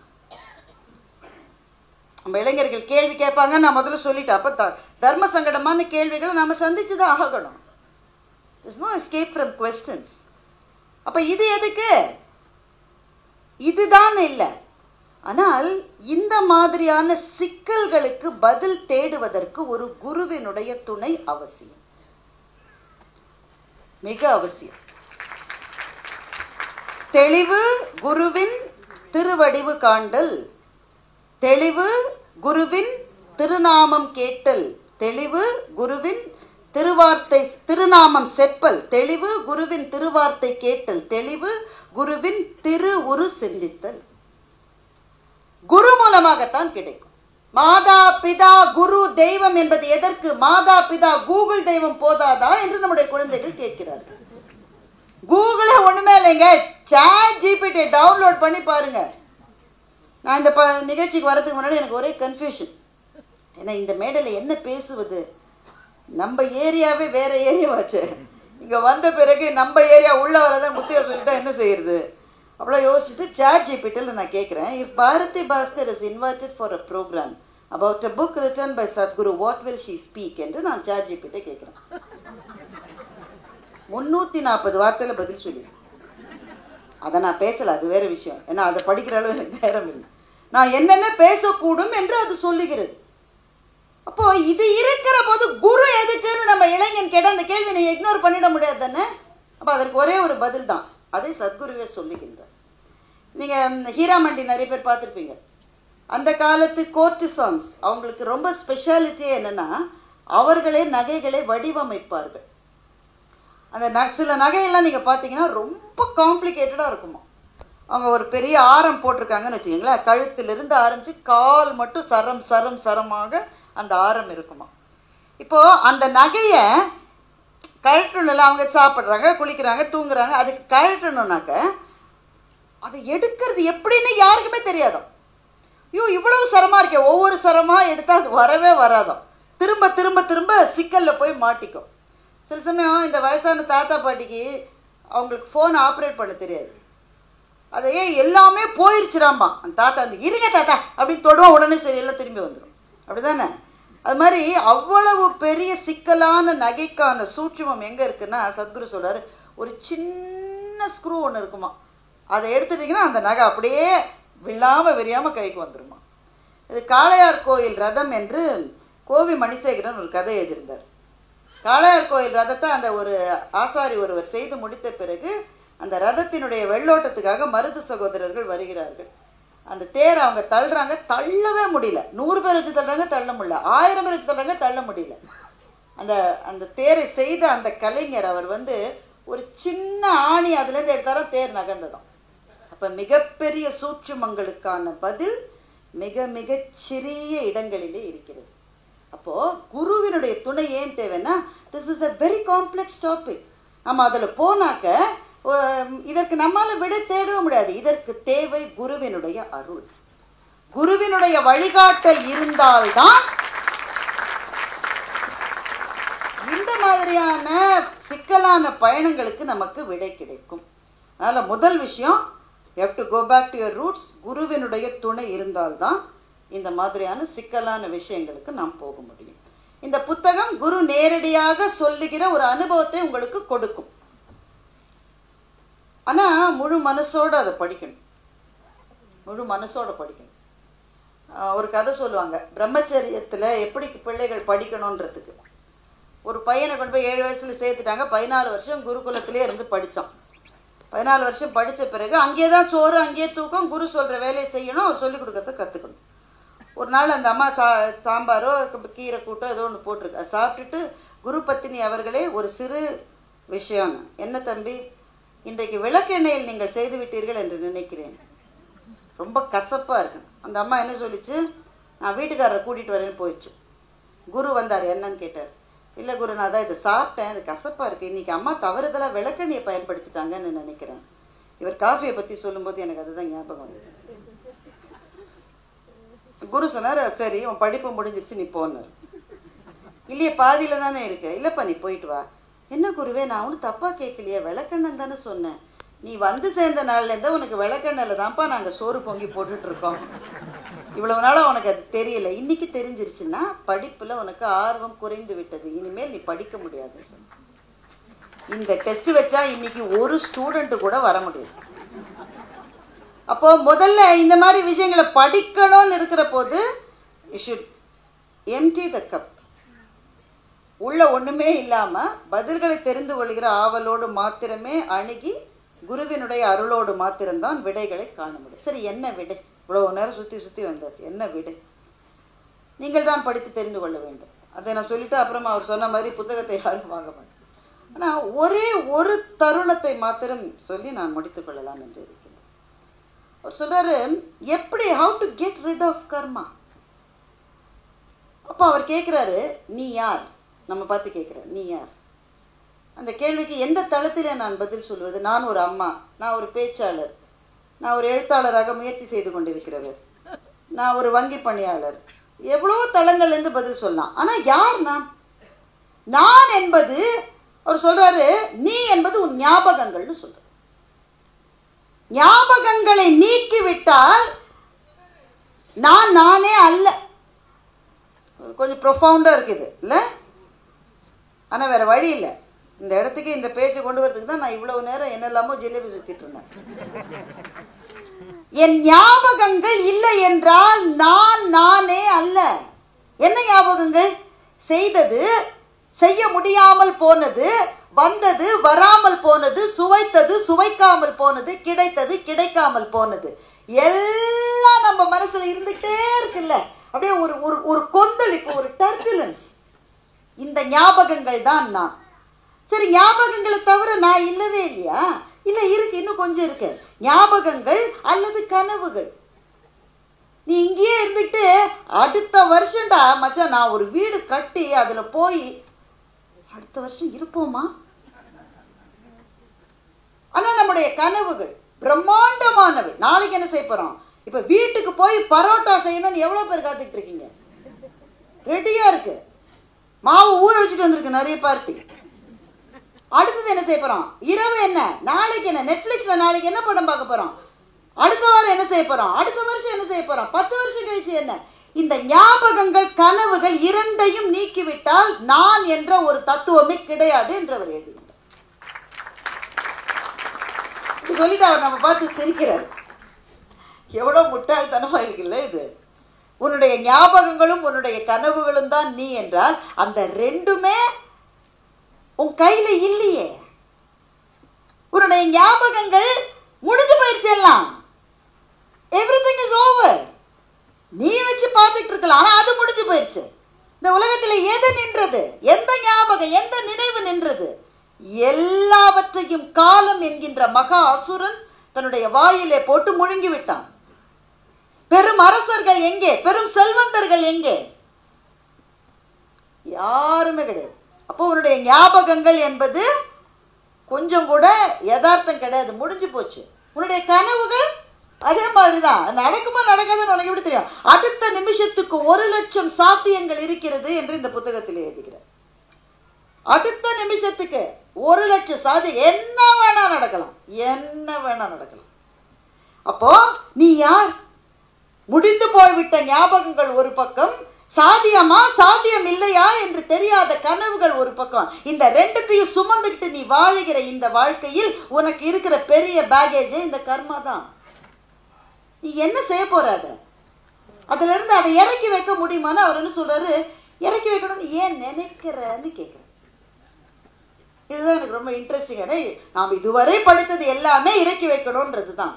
நம்ம இளைஞர்கள் கேள்வி கேட்பாங்க, நான் முதல்ல சொல்லிட்டேன். அப்ப தர்ம சங்கடமான கேள்விகளை நம்ம சந்திச்சுதான் ஆகணும். There's no escape from questions. அப்ப இது எதுக்கு? இதுதான் இல்லை. ஆனால் இந்த மாதிரியான சிக்கல்களுக்கு பதில் தேடுவதற்கு ஒரு குருவினுடைய துணை அவசியம், மிக அவசியம். தெளிவு குருவின் திருவடிவு காண்டல், தெளிவு குருவின் திருநாமம் கேட்டல், தெளிவு குருவின் திருவார்த்தை திருநாமம் செப்பல், தெளிவு குருவின் திருவார்த்தை கேட்டல், தெளிவு குருவின் திரு உரு சிந்தித்தல். குரு மூலமாகத்தான் கிடைக்கும். மாதா பிதா குரு தெய்வம் என்பது எதற்கு? மாதா பிதா கூகுள் தெய்வம் போதாதா என்று நம்முடைய குழந்தைகள் கேட்கிறார்கள். கூகுளே ஒண்ணுமே இல்லைங்க, சாட் ஜிபிடி டவுன்லோட் பண்ணி பாருங்க. நான் இந்த நிகழ்ச்சிக்கு வரதுக்கு முன்னாடி எனக்கு ஒரே கன்ஃபியூஷன், ஏன்னா இந்த மேடையில் என்ன பேசுவது, நம்ம ஏரியாவே வேற ஏரியாவாச்சு, இங்கே வந்த பிறகு நம்ம ஏரியா உள்ள வரதான் முத்தியா சொல்லிட்டா என்ன செய்யறது, அவ்வளோ யோசிச்சுட்டு ChatGPTயில் நான் கேட்குறேன், if Bharathi Baskar is invited for a programme about a book written by Sadhguru, what will she speak என்று நான் ChatGPT கேட்குறேன். 340 வார்த்தையில் பதில் சொல்லிடுறேன். அதை நான் பேசலை, அது வேறு விஷயம், ஏன்னா அதை படிக்கிற அளவு எனக்கு நேரம் இல்லை. நான் என்னென்ன பேசக்கூடும் என்று அது சொல்லுகிறது. அப்போது இது இருக்கிற போது குரு எதுக்குன்னு நம்ம இளைஞன் கேட்டால் அந்த கேள்வி நீங்கள் இக்னோர் பண்ணிட முடியாது தானே. அப்போ அதற்கு ஒரே ஒரு பதில் தான், அதை சத்குருவே சொல்லுகின்றார். நீங்கள் ஹீராமண்டி நிறைய பேர் பார்த்துருப்பீங்க. அந்த காலத்து கோர்டிசான்ஸ் அவங்களுக்கு ரொம்ப ஸ்பெஷாலிட்டியே என்னென்னா, அவர்களே நகைகளை வடிவமைப்பார்கள். அந்த சில நகையெல்லாம் நீங்கள் பார்த்தீங்கன்னா ரொம்ப காம்ப்ளிகேட்டடாக இருக்குமா. அவங்க ஒரு பெரிய ஆரம் போட்டிருக்காங்கன்னு வச்சுக்கிங்களேன், கழுத்திலிருந்து ஆரம்பித்து கால் மட்டும் சரம் சரம் சரமாக அந்த ஆரம் இருக்குமா. இப்போது அந்த நகையை கழட்டணும்ல, அவங்க சாப்பிட்றாங்க, குளிக்கிறாங்க, தூங்குறாங்க, அதுக்கு கழட்டணுன்னாக்க அதை எடுக்கிறது எப்படின்னு யாருக்குமே தெரியாதான். ஐயோ இவ்வளவு சரமாக இருக்கே, ஒவ்வொரு சரமாக எடுத்தால் அது வரவே வராதான், திரும்ப திரும்ப திரும்ப சிக்கலில் போய் மாட்டிக்கும். சில சமயம் இந்த வயசான தாத்தா பாட்டிக்கு அவங்களுக்கு ஃபோன் ஆப்ரேட் பண்ண தெரியாது, அதையே எல்லாமே போயிருச்சுடாம்பா. அந்த தாத்தா வந்து இருங்க தாத்தா அப்படின்னு தொடுவோம், உடனே சரி எல்லாம் திரும்பி வந்துடும், அப்படி தானே. அது மாதிரி அவ்வளவு பெரிய சிக்கலான நகைக்கான சூட்சுமம் எங்கே இருக்குன்னா, சத்குரு சொல்கிறார், ஒரு சின்ன ஸ்க்ரூ ஒன்று இருக்குமா, அதை எடுத்துட்டிங்கன்னா அந்த நகை அப்படியே விழாமல் விரியாமல் கைக்கு வந்துடுமா. இது காளையார் கோயில் ரதம் என்று கோவி மணிசேகரன் ஒரு கதை எழுதியிருந்தார். காளையார் கோயில் ரதத்தை அந்த ஒரு ஆசாரி ஒருவர் செய்து முடித்த பிறகு அந்த ரதத்தினுடைய வெள்ளோட்டத்துக்காக மருது சகோதரர்கள் வருகிறார்கள். அந்த தேரை அவங்க தள்ளுறாங்க, தள்ளவே முடியல. 100 பேர் வச்சு தள்ளுறாங்க, தள்ள முடியல. 1000 பேர் வச்சு தள்ளுறாங்க, தள்ள முடியல. அந்த தேரை செய்த அந்த கலைஞர் அவர் வந்து ஒரு சின்ன ஆணி அதுலேருந்து எடுத்தாலும் தேர் நகர்ந்ததான். அப்போ மிகப்பெரிய சூட்சுமங்களுக்கான பதில் மிக மிக சிறிய இடங்களிலே இருக்கிறது. அப்போது குருவினுடைய துணை ஏன் தேவைன்னா, this is a very complex topic. நம்ம அதில் போனாக்க இதற்கு நம்மால் விட தேடவே முடியாது. இதற்கு தேவை குருவினுடைய அருள், குருவினுடைய வழிகாட்டல் இருந்தால்தான் இந்த மாதிரியான சிக்கலான பயணங்களுக்கு நமக்கு விடை கிடைக்கும். அதனால் முதல் விஷயம், you have to go back to your roots. குருவினுடைய துணை இருந்தால்தான் இந்த மாதிரியான சிக்கலான விஷயங்களுக்கு நாம் போக முடியும். இந்த புத்தகம் குரு நேரடியாக சொல்லுகிற ஒரு அனுபவத்தை உங்களுக்கு கொடுக்கும். ஆனால் முழு மனசோடு அதை படிக்கணும், முழு மனசோடு படிக்கணும். ஒரு கதை சொல்லுவாங்க, பிரம்மச்சரியத்தில் எப்படி பிள்ளைகள் படிக்கணுன்றதுக்கு. ஒரு பையனை கொண்டு போய் 7 வயசில் சேர்த்துட்டாங்க, 14 வருஷம் குருகுலத்திலே இருந்து படித்தான். 14 வருஷம் படித்த பிறகு அங்கேயே தான் சோறு, அங்கேயே தூக்கம், குரு சொல்கிற வேலையை செய்யணும், அவர் சொல்லிக் கொடுக்கறத கற்றுக்கணும். ஒரு நாள் அந்த அம்மா சாம்பாரோ கீரை கூட்டோ ஏதோ ஒன்று போட்டிருக்கு, அதை சாப்பிட்டுட்டு குரு பத்தினி அவர்களே ஒரு சிறு விஷயம், என்ன தம்பி இன்றைக்கு விளக்கெண்ணெயில் நீங்கள் செய்து விட்டீர்கள் என்று நினைக்கிறேன், ரொம்ப கசப்பாக இருக்கு. அந்த அம்மா என்ன சொல்லிச்சு, நான் வீட்டுக்காரரை கூட்டிகிட்டு வரேன்னு போயிடுச்சு. குரு வந்தார், என்னன்னு கேட்டார். இல்லை குரு, நான் தான் இதை சாப்பிட்டேன், இது கசப்பாக இருக்குது, இன்றைக்கி அம்மா தவறுதலாக விளக்கெண்ணியை பயன்படுத்திட்டாங்கன்னு நினைக்கிறேன். இவர் காஃபியை பற்றி சொல்லும்போது எனக்கு அதுதான் ஞாபகம் வந்தது. குரு சொன்னார், சரி உன் படிப்பு முடிஞ்சிருச்சு நீ போனார். இல்லையே பாதியில் தானே இருக்கு. இல்லைப்பா நீ போயிட்டு வா. என்ன குருவே, நான் ஒன்றும் தப்பாக கேட்கலையே, விளக்கெண்ணன் தானே சொன்னேன். நீ வந்து சேர்ந்த நாள்லேருந்தா உனக்கு விளக்கெண்ணில் தான்ப்பா நாங்கள் சோறு பொங்கி போட்டுட்ருக்கோம். இவ்வளவு நாளாக உனக்கு அது தெரியல, இன்றைக்கி தெரிஞ்சிருச்சுன்னா படிப்பில் உனக்கு ஆர்வம் குறைந்து விட்டது, இனிமேல் நீ படிக்க முடியாது. இந்த டெஸ்ட் வச்சா இன்னைக்கு ஒரு ஸ்டூடெண்ட்டு கூட வர முடியாது. அப்போது முதல்ல இந்த மாதிரி விஷயங்களை படிக்கணும்னு இருக்கிற போது you should empty the cup. உள்ள ஒன்றுமே இல்லாமல் பதில்களை தெரிந்து கொள்கிற ஆவலோடு மாத்திரமே அணுகி குருவினுடைய அருளோடு மாத்திரம்தான் விடைகளை காண முடியும். சரி, என்ன விடை? இவ்வளோ நேரம் சுற்றி சுற்றி வந்தாச்சு, என்ன விடை? நீங்கள் தான் படித்து தெரிந்து கொள்ள வேண்டும். அதை நான் சொல்லிவிட்டு அப்புறமா அவர் சொன்ன மாதிரி புத்தகத்தை யாரும் வாங்க மாட்டேன். ஆனால் ஒரே ஒரு தருணத்தை மாத்திரம் சொல்லி நான் முடித்து கொள்ளலாம் என்று இருக்கின்றேன். அவர் சொல்கிறாரு, எப்படி how to get rid of karma. அப்போ அவர் கேட்குறாரு, நீ யார்? நம்ம பார்த்து கேட்குறாரு, நீ யார்? அந்த கேள்விக்கு எந்த தளத்திலே நான் பதில் சொல்வது? நான் ஒரு அம்மா, நான் ஒரு பேச்சாளர், நான் ஒரு எழுத்தாளராக முயற்சி செய்து கொண்டிருக்கிறவர், நான் ஒரு வங்கி பணியாளர், எவ்வளோ தளங்கள்லேருந்து பதில் சொல்லலாம். ஆனால் யார் நான் என்பது அவர் சொல்றாரு, நீ என்பது உன் ஞாபகங்கள்னு சொல்ற. ஞாபகங்களை நீக்கிவிட்டால் நானே அல்ல. கொஞ்சம் ப்ரொஃபவுண்டா இருக்குது இல்லை? ஆனால் வேற வழி இல்லை. இந்த இடத்துக்கு இந்த பேச்சை கொண்டு வரதுக்கு தான் நான் இவ்வளவு நேரம் என்னெல்லாமோ ஜிலேபி சுத்திட்டு இருந்தேன். என் ஞாபகங்கள் இல்லை என்றால் நானே அல்ல. என்ன ஞாபகங்கள்? செய்தது, செய்ய முடியாமல் போனது, வந்தது, வராமல் போனது, சுவைத்தது, சுவைக்காமல் போனது, கிடைத்தது, கிடைக்காமல் போனது, எல்லாம் நம்ம மனசுல இருந்துகிட்டே இருக்குல்ல. அப்படியே ஒரு கொந்தளிப்பு, ஒரு டர்புலன்ஸ். இந்த ஞாபகங்கள் தான் நான். சரி, ஞாபகங்களை தவிர நான் இல்லவே இல்லையா? இல்லை, இருக்கு, இன்னும் கொஞ்சம் இருக்கு. ஞாபகங்கள் அல்லது கனவுகள். நீ இங்கேயே இருந்துட்டு அடுத்த வருஷம்டா மச்சான் நான் ஒரு வீடு கட்டி அதுல போய் அடுத்த வருஷம் இருப்போமா? ஆனா நம்முடைய கனவுகள் பிரம்மாண்டமானவை. நாளைக்கு என்ன செய்ய போறோம்? இப்ப வீட்டுக்கு போய் பரோட்டா செய்யணும்னு எவ்வளவு பேர் காத்துக்கிட்டு இருக்கீங்க? ரெடியா இருக்கு, மாவு ஊற வச்சுட்டு வந்திருக்கு நிறைய பார்ட்டி. அடுத்தது என்ன செய்ய போறோம்? இரவு என்ன, நாளைக்கு என்ன, நெட்ஃபிளிக்ஸ்ல நாளைக்கு என்ன படம் பார்க்க போறோம், அடுத்த வாரம் என்ன செய்ய போறோம், அடுத்த வருஷம் என்ன செய்ய போறோம், 10 வருஷம் கழிச்சு என்ன. இந்த ஞாபகங்கள் கனவுகள் இரண்டையும் நீக்கிவிட்டால் நான் என்ற ஒரு தத்துவமே கிடையாது என்றவர் எழுதுகிறார். சொல்லிட்டு அவர் நம்ம பார்த்து சிரிக்கிறார். எவ்வளவு முட்டாள்தனமா இருக்குல்ல இது. உன்னுடைய ஞாபகங்களும் உன்னுடைய கனவுகளும் தான் நீ என்றால் அந்த ரெண்டுமே உன் கையில இல்லையே. உன்னுடைய ஞாபகங்கள் முடிஞ்சு போயிடுச்சு, எல்லாம் எவ்ரிதிங் இஸ் ஓவர். நீ வச்சு பார்த்துட்டு இருக்கலாம், ஆனா அது முடிஞ்சு போயிடுச்சு. இந்த உலகத்துல எது நின்றது? எந்த ஞாபகம், எந்த நினைவு நின்றது? எல்லாவற்றையும் காலம் என்கின்ற மகா அசுரன் தன்னுடைய வாயிலே போட்டு முழுங்கி விட்டான். பெரும் அரசர்கள் எங்கே? பெரும் செல்வந்தர்கள் எங்கே? யாருமே கிடையாது. அப்போ உன்னுடைய ஞாபகங்கள் என்பது கொஞ்சம் கூட யதார்த்தம் கிடையாது, முடிஞ்சு போச்சு. உன்னுடைய கனவுகள் அதே மாதிரிதான். நடக்குமா நடக்காதுன்னு உனக்கு எப்படி தெரியும்? அடுத்த நிமிஷத்துக்கு 1,00,000 சாத்தியங்கள் இருக்கிறது என்று இந்த புத்தகத்தில் எழுதுகிறார். அடுத்த நிமிஷத்துக்கு 1,00,000 சாத்தியம், என்ன வேணா நடக்கலாம், என்ன வேணா நடக்கலாம். அப்போ நீ யார்? முடிந்து போய்விட்ட ஞாபகங்கள் ஒரு பக்கம், சாத்தியமா சாத்தியம் இல்லையா என்று தெரியாத கனவுகள் ஒரு பக்கம். இந்த ரெண்டுத்தையும் சுமந்துக்கிட்டு நீ வாழுகிற இந்த வாழ்க்கையில் உனக்கு இருக்கிற பெரிய பேகேஜே இந்த கர்மா தான். நீ என்ன செய்ய போறாத? அதுல இருந்து அதை இறக்கி வைக்க முடியுமான்னு அவர் என்ன சொல்றாரு, இறக்கி வைக்கணும்னு ஏன் நினைக்கிறன்னு கேட்கிறேன். இதுதான் எனக்கு ரொம்ப இன்ட்ரெஸ்டிங்கான. நாம் இதுவரை படித்தது எல்லாமே இறக்கி வைக்கணும்ன்றது தான்.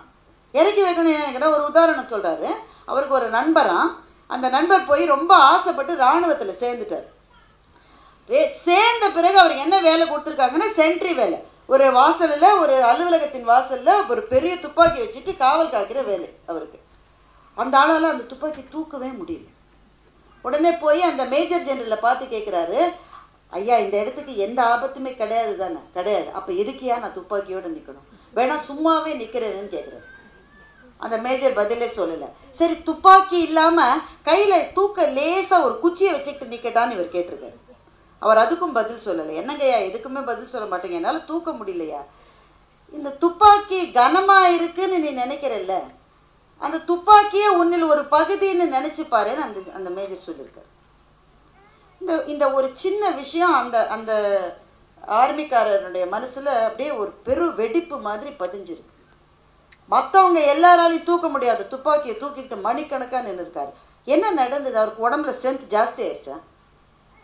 இறக்கி வைக்கணும் நினைக்கிறேன். ஒரு உதாரணம் சொல்றாரு. அவருக்கு ஒரு நண்பராம். அந்த நண்பர் போய் ரொம்ப ஆசைப்பட்டு இராணுவத்துல சேர்ந்துட்டார். சேர்ந்த பிறகு அவருக்கு என்ன வேலை கொடுத்துருக்காங்கன்னா சென்ட்ரி வேலை. ஒரு வாசலில், ஒரு அலுவலகத்தின் வாசல்ல ஒரு பெரிய துப்பாக்கி வச்சுட்டு காவல் காக்கிற வேலை அவருக்கு. அந்த ஆளால அந்த துப்பாக்கி தூக்கவே முடியல. உடனே போய் அந்த மேஜர் ஜெனரலை பார்த்து கேட்குறாரு, ஐயா இந்த இடத்துக்கு எந்த ஆபத்துமே கிடையாது தானே? கிடையாது. அப்போ எதுக்கியா நான் துப்பாக்கியோடு நிற்கணும்? வேணா சும்மாவே நிற்கிறேன்னு கேட்குறாரு. அந்த மேஜர் பதிலே சொல்லலை. சரி, துப்பாக்கி இல்லாமல் கையில் தூக்க லேசாக ஒரு குச்சியை வச்சுக்கிட்டு நிற்கட்டான்னு இவர் கேட்டிருக்காரு. அவர் அதுக்கும் பதில் சொல்லலை. என்னங்கய்யா எதுக்குமே பதில் சொல்ல மாட்டேங்க, என்னால் தூக்க முடியலையா? இந்த துப்பாக்கி கனமாக இருக்குன்னு நீ நினைக்கிறல்ல, அந்த துப்பாக்கியே உன்னில் ஒரு பகுதின்னு நினச்சி பாருன்னு அந்த மேஜர் சொல்லியிருக்காரு. இந்த ஒரு சின்ன விஷயம் அந்த அந்த ஆர்மிக்காரனுடைய மனசில் அப்படியே ஒரு பெரும் வெடிப்பு மாதிரி பதிஞ்சிருக்கு. மற்றவங்க எல்லாராலையும் தூக்க முடியாது, துப்பாக்கியை தூக்கிட்டு மணிக்கணக்காக நின்று இருக்காரு. என்ன நடந்தது? அவருக்கு உடம்புல ஸ்ட்ரென்த் ஜாஸ்தி ஆயிடுச்சா?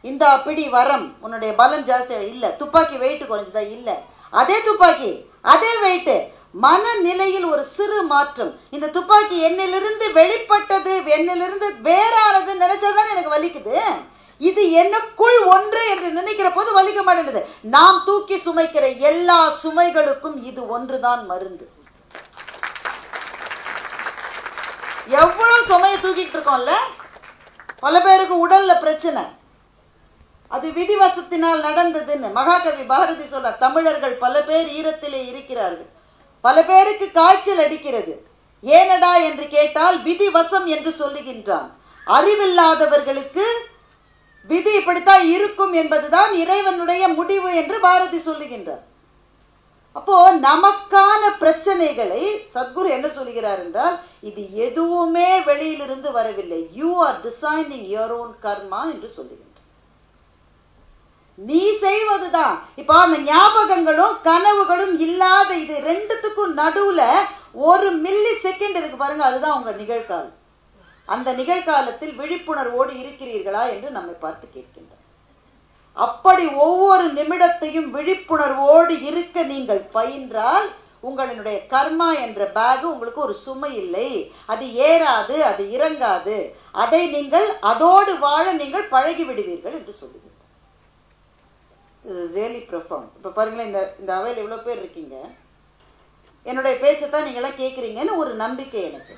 இந்த பிடி வரம், உன்னுடைய பலம் ஜாஸ்தி இல்லை, துப்பாக்கி வெயிட் குறைஞ்சதா? இல்லை. அதே துப்பாக்கி, அதே வெயிட்டு, மனநிலையில் ஒரு சிறு மாற்றம். இந்த துப்பாக்கி என்னிலிருந்து வெளிப்பட்டது, என்னிலிருந்து வேறானது நினைச்சதுதான் எனக்கு வலிக்குது. இது எனக்குள் ஒன்று என்று நினைக்கிற போது வலிக்க மாட்டேங்குது. நாம் தூக்கி சுமைக்கிற எல்லா சுமைகளுக்கும் இது ஒன்றுதான் மருந்து. எவ்வளவு சுமையை தூக்கிட்டு இருக்கோம்ல, பல பேருக்கு உடல்ல பிரச்சனை, அது விதிவசத்தினால் நடந்ததுன்னு மகாகவி பாரதி சொல்ற. தமிழர்கள் பல பேர் ஈரத்திலே இருக்கிறார்கள், பல பேருக்கு காய்ச்சல் அடிக்கிறது. ஏனடா என்று கேட்டால் விதிவசம் என்று சொல்லுகின்றான். அறிவில்லாதவர்களுக்கு விதி இப்படித்தான் இருக்கும் என்பதுதான் இறைவனுடைய முடிவு என்று பாரதி சொல்லுகின்றார். அப்போ நமக்கான பிரச்சனைகளை சத்குரு என்ன சொல்கிறார் என்றால், இது எதுவுமே வெளியிலிருந்து வரவில்லை, you are designing your own karma என்று சொல்லுகின்றார். நீ செய்வதுதான். இப்போ அந்த ஞாபகங்களும் கனவுகளும் இல்லாத இது ரெண்டுத்துக்கும் நடுவுல ஒரு மில்லி செகண்ட் இருக்கு பாருங்க, அதுதான் உங்க நிகழ்காலம். அந்த நிகழ்காலத்தில் விழிப்புணர்வோடு இருக்கிறீர்களா என்று நம்மை பார்த்து கேட்கின்றார். அப்படி ஒவ்வொரு நிமிடத்தையும் விழிப்புணர்வோடு இருக்க நீங்கள் பயின்றால் உங்களுடைய கர்மா என்ற பேக் உங்களுக்கு ஒரு சுமை இல்லை, அது ஏறாது, அது இறங்காது, அதை நீங்கள் அதோடு வாழ நீங்கள் பழகி விடுவீர்கள் என்று சொல்லுகிறார். Really profound. இப்போ பாருங்களேன், இந்த அவையில் எவ்வளோ பேர் இருக்கீங்க, என்னுடைய பேச்சை தான் நீங்களாம் கேட்குறீங்கன்னு ஒரு நம்பிக்கை எனக்கு.